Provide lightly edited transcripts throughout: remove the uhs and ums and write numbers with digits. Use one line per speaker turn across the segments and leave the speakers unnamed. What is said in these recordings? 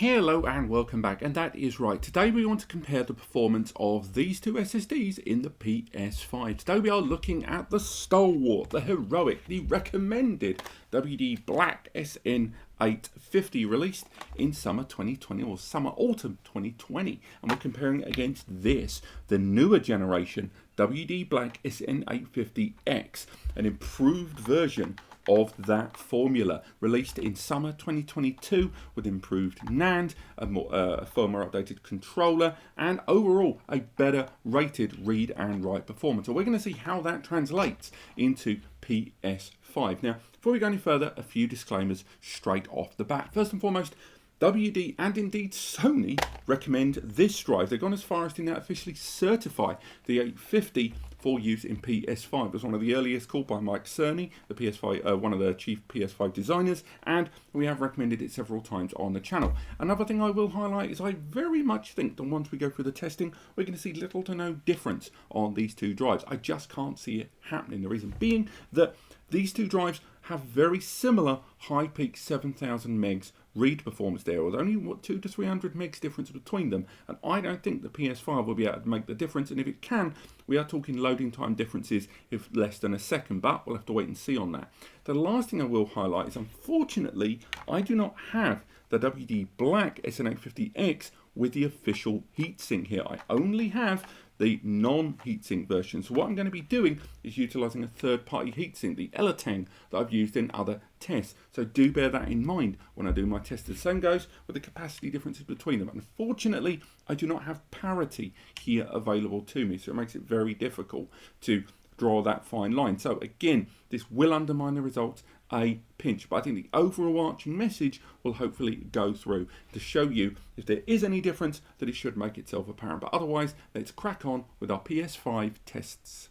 Hello and welcome back, and that is right. Today we want to compare the performance of these two SSDs in the PS5. Today we are looking at the stalwart, the heroic, the recommended WD Black SN850 released in summer 2020 or autumn 2020, and we're comparing it against this, the newer generation WD Black SN850X, an improved version of that formula, released in summer 2022 with improved NAND, a firmware updated controller, and overall a better rated read and write performance. So we're going to see how that translates into PS5. Now, before we go any further, a few disclaimers straight off the bat. First and foremost, WD and indeed Sony recommend this drive. They've gone as far as to now officially certify the 850 for use in PS5. It was one of the earliest called by Mike Cerny, the PS5, one of the chief PS5 designers, and we have recommended it several times on the channel. Another thing I will highlight is I very much think that once we go through the testing, we're going to see little to no difference on these two drives. I just can't see it happening. The reason being that these two drives have very similar high peak 7,000 megs read performance there, with only 200 to 300 megs difference between them, and I don't think the PS5 will be able to make the difference, and if it can, we are talking loading time differences of less than a second, but we'll have to wait and see on that. The last thing I will highlight is, unfortunately, I do not have the WD Black SN850X with the official heatsink here. I only have the non-heatsink version. So what I'm going to be doing is utilizing a third-party heatsink, the Elatang, that I've used in other tests. So do bear that in mind when I do my test. The same goes with the capacity differences between them. Unfortunately, I do not have parity here available to me, so it makes it very difficult to draw that fine line. So again, this will undermine the results a pinch, but I think the overarching message will hopefully go through to show you if there is any difference, that it should make itself apparent. But otherwise, let's crack on with our PS5 tests.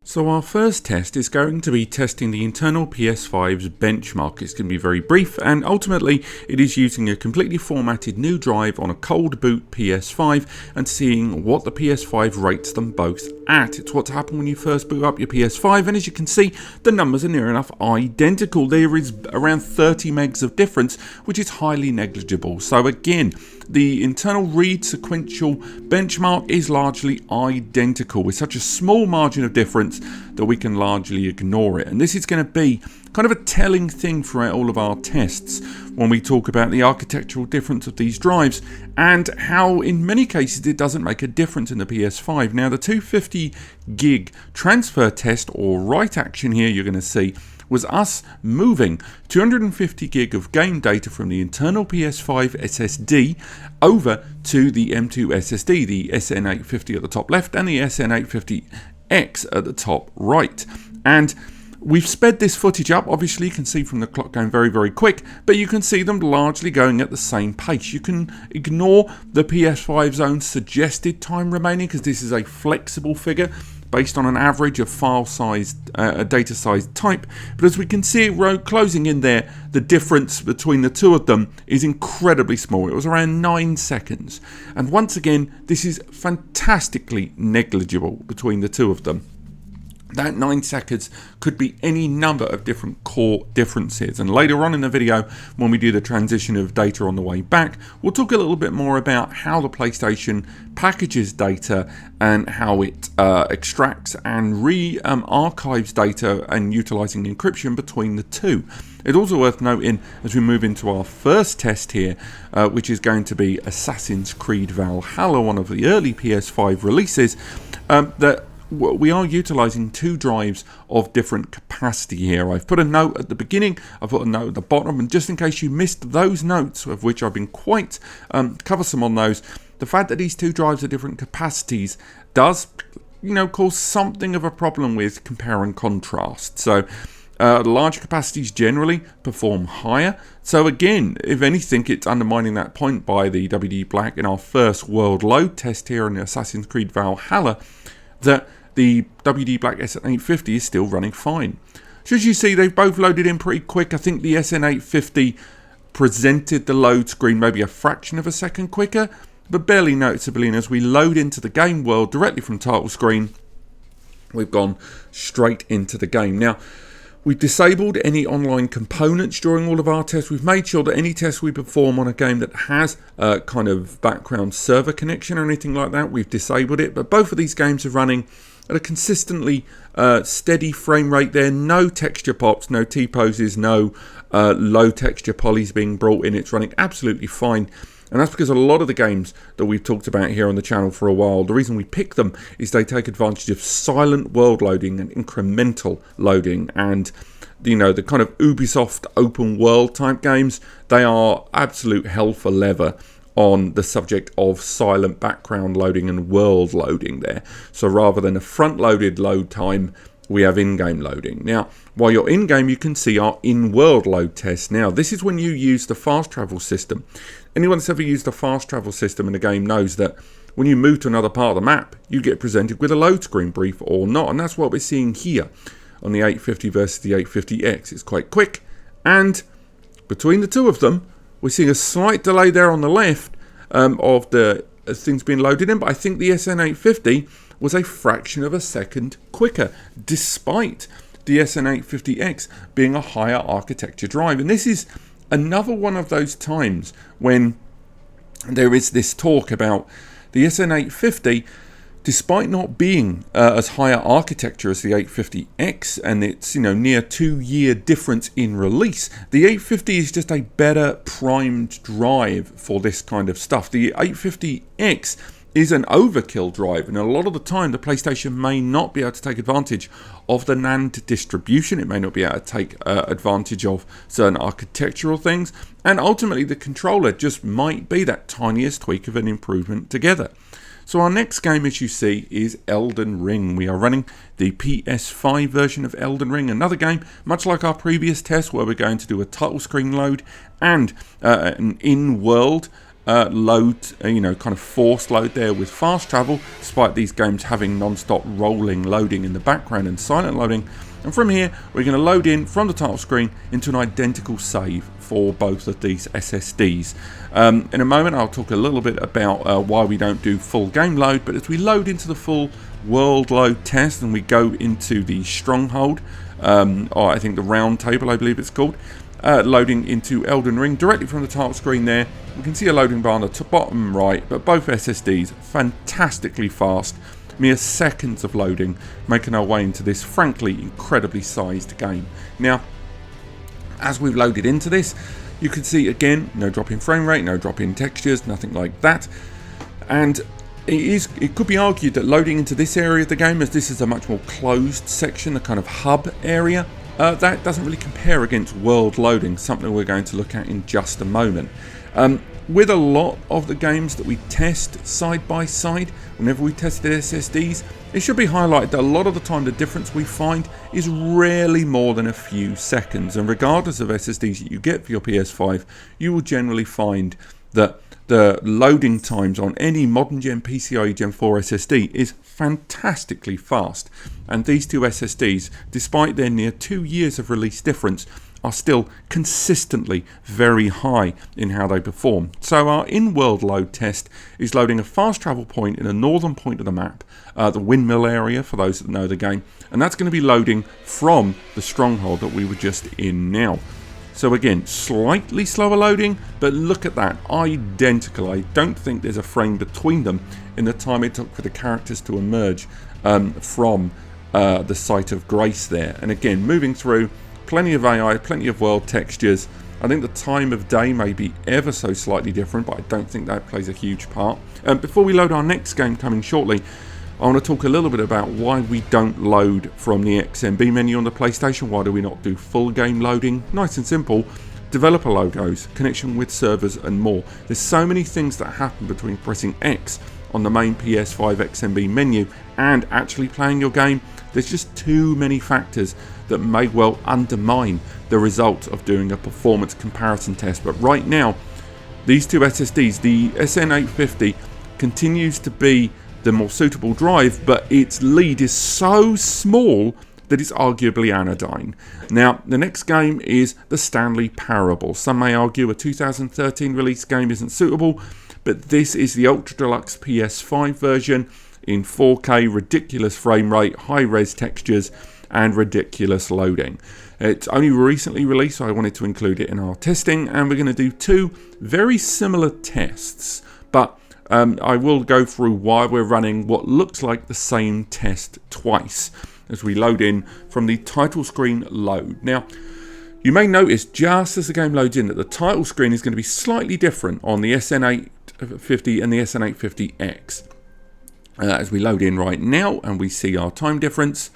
So our first test is going to be testing the internal PS5's benchmark. It's going to be very brief, and ultimately it is using a completely formatted new drive on a cold boot PS5 and seeing what the PS5 rates them both at. It's what's happened when you first boot up your PS5, and as you can see, the numbers are near enough identical. There is around 30 megs of difference, which is highly negligible. So again, the internal read sequential benchmark is largely identical, with such a small margin of difference that we can largely ignore it. And this is going to be kind of a telling thing throughout all of our tests when we talk about the architectural difference of these drives and how in many cases it doesn't make a difference in the PS5. Now, the 250 gig transfer test, or write action here you're going to see, was us moving 250 gig of game data from the internal PS5 SSD over to the M.2 SSD, the SN850 at the top left and the SN850X at the top right. And we've sped this footage up. Obviously, you can see from the clock going very, very quick, but you can see them largely going at the same pace. You can ignore the PS5's own suggested time remaining, because this is a flexible figure based on an average of file size, data size type. But as we can see closing in there, the difference between the two of them is incredibly small. It was around 9 seconds. And once again, this is fantastically negligible between the two of them. That 9 seconds could be any number of different core differences. And later on in the video, when we do the transition of data on the way back, we'll talk a little bit more about how the PlayStation packages data and how it extracts and archives data and utilizing encryption between the two. It's also worth noting, as we move into our first test here, which is going to be Assassin's Creed Valhalla, one of the early PS5 releases, that we are utilizing two drives of different capacity here. I've put a note at the beginning, I've put a note at the bottom, and just in case you missed those notes, of which I've been quite coversome on those, the fact that these two drives are different capacities does, cause something of a problem with compare and contrast. So the larger capacities generally perform higher. So again, if anything, it's undermining that point by the WD Black in our first world load test here in Assassin's Creed Valhalla, that the WD Black SN850 is still running fine. So as you see, they've both loaded in pretty quick. I think the SN850 presented the load screen maybe a fraction of a second quicker, but barely noticeably. And as we load into the game world directly from title screen, we've gone straight into the game. Now, We've disabled any online components during all of our tests. We've made sure that any tests we perform on a game that has a kind of background server connection or anything like that, we've disabled it. But both of these games are running at a consistently steady frame rate there. No texture pops, no T-poses, no low texture polys being brought in. It's running absolutely fine. And that's because a lot of the games that we've talked about here on the channel for a while, the reason we pick them is they take advantage of silent world loading and incremental loading. And, you know, the kind of Ubisoft open world type games, they are absolute hell for leather on the subject of silent background loading and world loading there. So rather than a front-loaded load time, we have in-game loading. Now, while you're in-game, you can see our in-world load test. Now, this is when you use the fast travel system. Anyone that's ever used a fast travel system in a game knows that when you move to another part of the map, you get presented with a load screen brief or not. And that's what we're seeing here on the 850 versus the 850X. It's quite quick. And between the two of them, we're seeing a slight delay there on the left of the things being loaded in. But I think the SN850 was a fraction of a second quicker, despite the SN850X being a higher architecture drive. And this is another one of those times when there is this talk about the SN850, despite not being as higher architecture as the 850X, and it's, you know, near 2-year difference in release, the 850 is just a better primed drive for this kind of stuff. The 850X is an overkill drive, and a lot of the time the PlayStation may not be able to take advantage of the NAND distribution. It may not be able to take advantage of certain architectural things, and ultimately the controller just might be that tiniest tweak of an improvement together. So our next game, as you see, is Elden Ring. We are running the PS5 version of Elden Ring, another game much like our previous test where we're going to do a title screen load and an in-world load, you know, kind of forced load there with fast travel, despite these games having non-stop rolling loading in the background and silent loading. And from here, we're going to load in from the title screen into an identical save for both of these SSDs. In a moment, I'll talk a little bit about why we don't do full game load, but as we load into the full world load test and we go into the stronghold, or I think the round table, I believe it's called, loading into Elden Ring directly from the title screen there. We can see a loading bar on the bottom right, but both SSDs fantastically fast, mere seconds of loading, making our way into this frankly incredibly sized game. Now, as we've loaded into this, you can see again, no drop in frame rate, no drop in textures, nothing like that. And it could be argued that loading into this area of the game, as this is a much more closed section, the kind of hub area, that doesn't really compare against world loading, something we're going to look at in just a moment. With a lot of the games that we test side by side, whenever we tested SSDs, it should be highlighted that a lot of the time the difference we find is rarely more than a few seconds. And regardless of SSDs that you get for your PS5, you will generally find that the loading times on any modern gen PCIe Gen 4 SSD is fantastically fast. And these two SSDs, despite their near 2 years of release difference, are still consistently very high in how they perform. So our in-world load test is loading a fast travel point in the northern point of the map, the windmill area for those that know the game, and that's going to be loading from the stronghold that we were just in now. So again, slightly slower loading, but look at that, identical. I don't think there's a frame between them in the time it took for the characters to emerge from the site of grace there. And again, moving through, plenty of AI, plenty of world textures. I think the time of day may be ever so slightly different, but I don't think that plays a huge part. Before we load our next game coming shortly, I want to talk a little bit about why we don't load from the XMB menu on the PlayStation. Why do we not do full game loading? Nice and simple. Developer logos, connection with servers and more. There's so many things that happen between pressing X on the main PS5 XMB menu and actually playing your game. There's just too many factors that may well undermine the result of doing a performance comparison test. But right now, these two SSDs, the SN850 continues to be the more suitable drive, but its lead is so small that it's arguably anodyne. Now, the next game is the Stanley Parable. Some may argue a 2013 release game isn't suitable, but this is the Ultra Deluxe PS5 version in 4K, ridiculous frame rate, high-res textures, and ridiculous loading. It's only recently released, so I wanted to include it in our testing, and we're going to do two very similar tests, but I will go through why we're running what looks like the same test twice as we load in from the title screen load. Now, you may notice just as the game loads in that the title screen is going to be slightly different on the SN850 and the SN850X. As we load in right now and we see our time difference,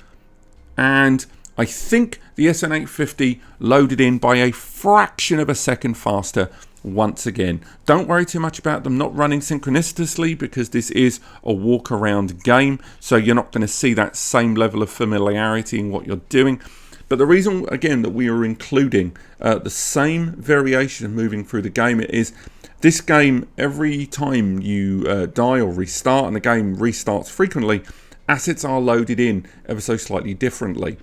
and I think the SN850 loaded in by a fraction of a second faster once again. Don't worry too much about them not running synchronously, because this is a walk around game, so you're not going to see that same level of familiarity in what you're doing. But the reason again that we are including the same variation of moving through the game is this game, every time you die or restart, and the game restarts frequently, assets are loaded in ever so slightly differently.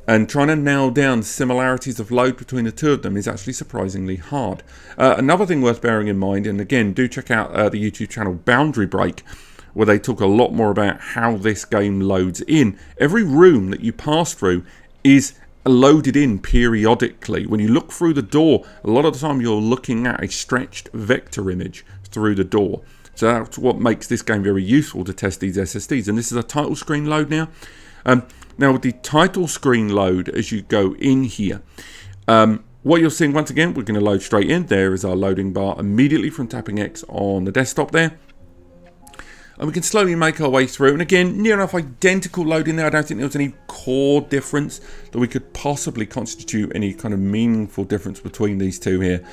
And trying to nail down similarities of load between the two of them is actually surprisingly hard. Another thing worth bearing in mind, and again, do check out the YouTube channel Boundary Break, where they talk a lot more about how this game loads in. Every room that you pass through is loaded in periodically. When you look through the door, a lot of the time you're looking at a stretched vector image through the door. So that's what makes this game very useful to test these SSDs. And this is a title screen load now. Now with the title screen load, as you go in here, what you're seeing once again, we're going to load straight in. There is our loading bar immediately from tapping X on the desktop there. And we can slowly make our way through. And again, near enough identical loading there. I don't think there was any core difference that we could possibly constitute any kind of meaningful difference between these two here.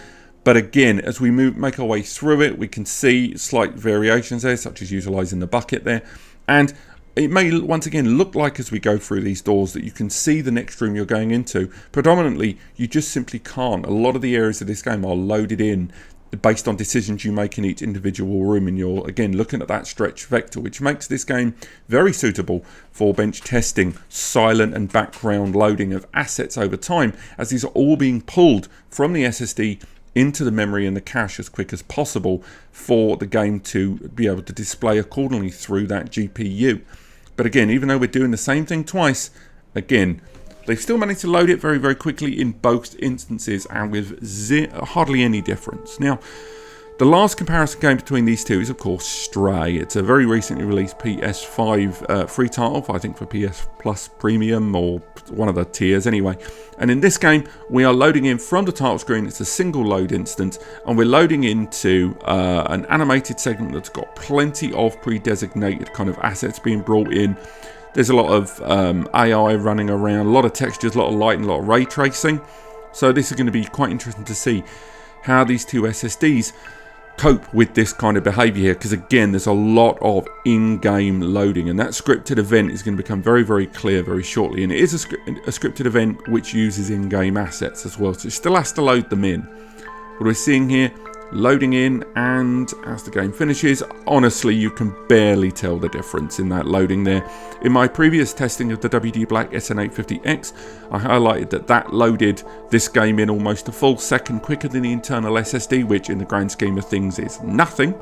But again, as we make our way through it, we can see slight variations there, such as utilizing the bucket there. And it may once again look like as we go through these doors that you can see the next room you're going into. Predominantly, you just simply can't. A lot of the areas of this game are loaded in based on decisions you make in each individual room, and you're again looking at that stretch vector, which makes this game very suitable for bench testing, silent and background loading of assets over time, as these are all being pulled from the SSD into the memory and the cache as quick as possible for the game to be able to display accordingly through that GPU. But again, even though we're doing the same thing twice, again, they've still managed to load it very, very quickly in both instances and with hardly any difference. Now, the last comparison game between these two is, of course, Stray. It's a very recently released PS5 free title, I think for PS Plus Premium or one of the tiers anyway. And in this game, we are loading in from the title screen. It's a single load instance, and we're loading into an animated segment that's got plenty of pre-designated kind of assets being brought in. There's a lot of AI running around, a lot of textures, a lot of light, and a lot of ray tracing. So this is going to be quite interesting to see how these two SSDs cope with this kind of behavior here, because again, there's a lot of in-game loading, and that scripted event is going to become very, very clear very shortly. And it is a scripted event which uses in-game assets as well, so it still has to load them in. What we're seeing here, loading in, and as the game finishes, honestly, you can barely tell the difference in that loading there. In my previous testing of the WD Black SN850X, I highlighted that loaded this game in almost a full second quicker than the internal SSD, which in the grand scheme of things is nothing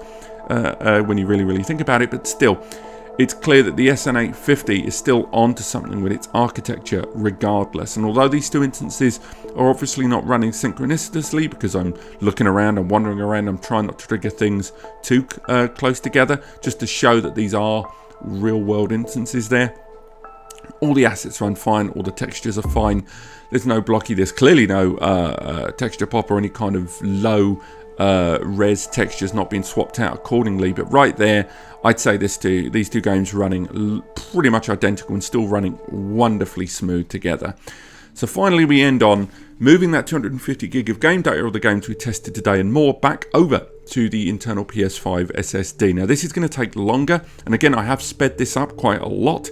when you really think about it, but still, it's clear that the SN850 is still onto something with its architecture regardless. And although these two instances are obviously not running synchronously, because I'm looking around and wandering around, I'm trying not to trigger things too close together, just to show that these are real world instances there. All the assets run fine, all the textures are fine. There's no blocky, there's clearly no texture pop or any kind of low res textures not being swapped out accordingly. But right there, I'd say these two games running pretty much identical and still running wonderfully smooth together. So finally we end on moving that 250 gig of game data of the games we tested today and more back over to the internal PS5 SSD. Now this is going to take longer, and again I have sped this up quite a lot,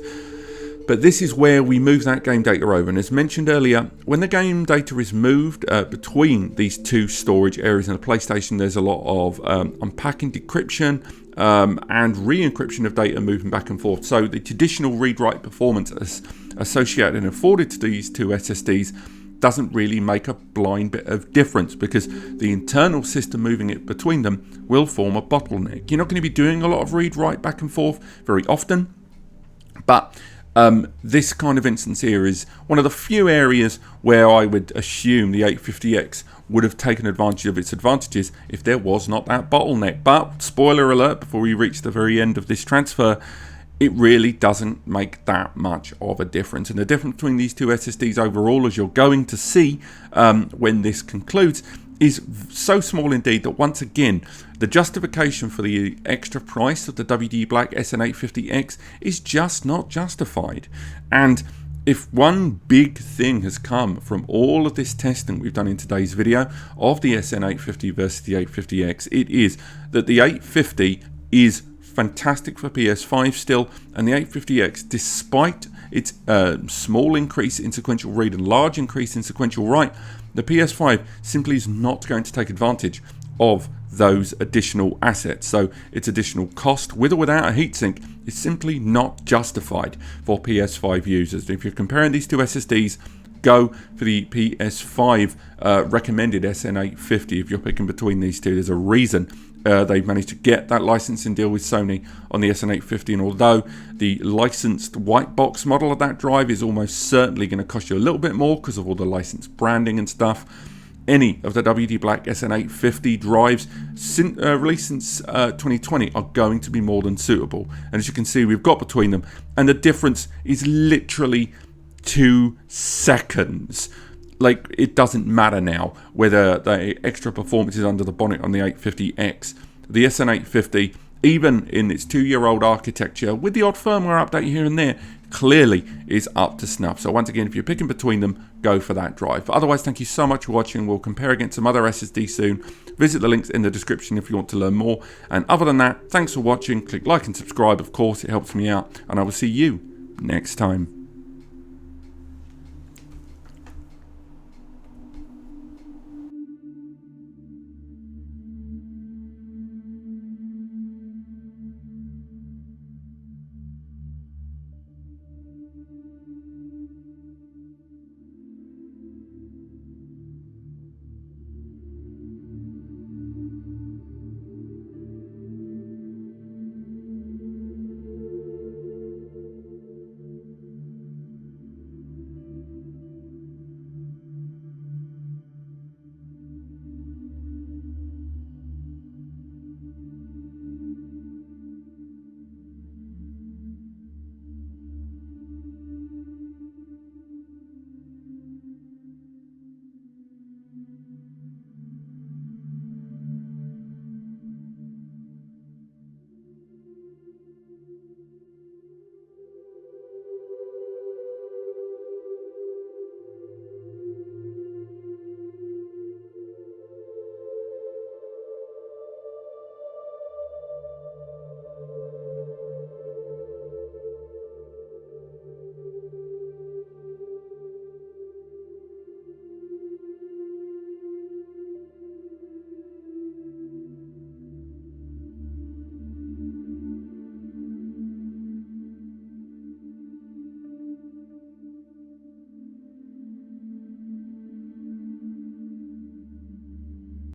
but this is where we move that game data over. And as mentioned earlier, when the game data is moved between these two storage areas in the PlayStation, there's a lot of unpacking, decryption, and re-encryption of data moving back and forth. So the traditional read-write performance associated and afforded to these two SSDs doesn't really make a blind bit of difference, because the internal system moving it between them will form a bottleneck. You're not going to be doing a lot of read-write back and forth very often, but This kind of instance here is one of the few areas where I would assume the 850X would have taken advantage of its advantages if there was not that bottleneck. But spoiler alert, before we reach the very end of this transfer, it really doesn't make that much of a difference. And the difference between these two SSDs overall, as you're going to see when this concludes, is so small indeed that once again, the justification for the extra price of the WD Black SN850X is just not justified. And if one big thing has come from all of this testing we've done in today's video of the SN850 versus the 850X, it is that the 850 is fantastic for PS5 still, and the 850X, despite its small increase in sequential read and large increase in sequential write, the PS5 simply is not going to take advantage of those additional assets. So its additional cost, with or without a heatsink, is simply not justified for PS5 users. If you're comparing these two SSDs, go for the PS5 recommended SN850 if you're picking between these two. There's a reason they've managed to get that licensing deal with Sony on the SN850, and although the licensed white box model of that drive is almost certainly going to cost you a little bit more because of all the licensed branding and stuff, any of the WD Black SN850 drives released since 2020 are going to be more than suitable. And as you can see, we've got between them, and the difference is literally 2 seconds. Like, it doesn't matter now whether the extra performance is under the bonnet on the 850X. The SN850, even in its 2-year-old architecture, with the odd firmware update here and there, clearly is up to snuff. So once again, if you're picking between them, go for that drive. But otherwise, thank you so much for watching. We'll compare against some other SSD soon. Visit the links in the description if you want to learn more. And other than that, thanks for watching. Click like and subscribe, of course, it helps me out. And I will see you next time.